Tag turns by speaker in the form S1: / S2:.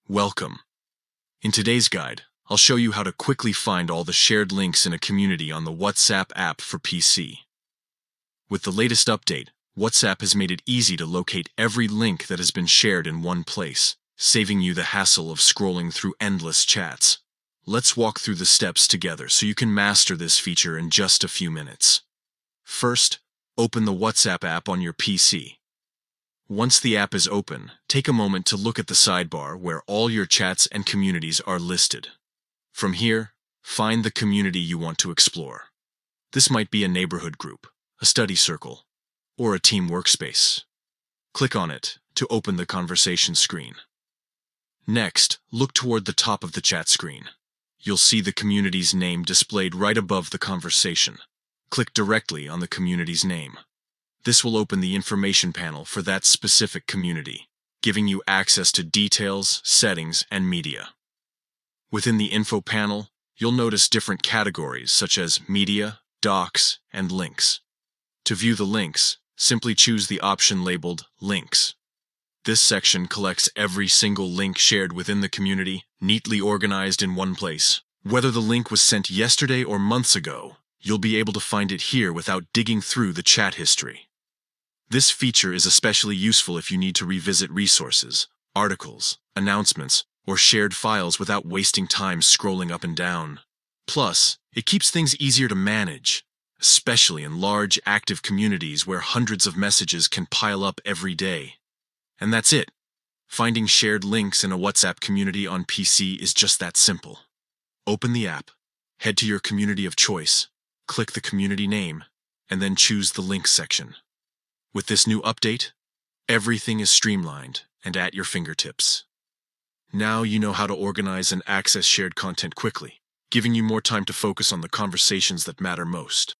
S1: Welcome. In today's guide, I'll show you how to quickly find all the shared links in a community on the WhatsApp app for PC. With the latest update, WhatsApp has made it easy to locate every link that has been shared in one place, saving you the hassle of scrolling through endless chats. Let's walk through the steps together so you can master this feature in just a few minutes. First, open the WhatsApp app on your PC. Once the app is open, take a moment to look at the sidebar where all your chats and communities are listed. From here, find the community you want to explore. This might be a neighborhood group, a study circle, or a team workspace. Click on it to open the conversation screen. Next, look toward the top of the chat screen. You'll see the community's name displayed right above the conversation. Click directly on the community's name. This will open the information panel for that specific community, giving you access to details, settings, and media. Within the info panel, you'll notice different categories such as media, docs, and links. To view the links, simply choose the option labeled Links. This section collects every single link shared within the community, neatly organized in one place. Whether the link was sent yesterday or months ago, you'll be able to find it here without digging through the chat history. This feature is especially useful if you need to revisit resources, articles, announcements, or shared files without wasting time scrolling up and down. Plus, it keeps things easier to manage, especially in large, active communities where hundreds of messages can pile up every day. And that's it. Finding shared links in a WhatsApp community on PC is just that simple. Open the app, head to your community of choice, click the community name, and then choose the links section. With this new update, everything is streamlined and at your fingertips. Now you know how to organize and access shared content quickly, giving you more time to focus on the conversations that matter most.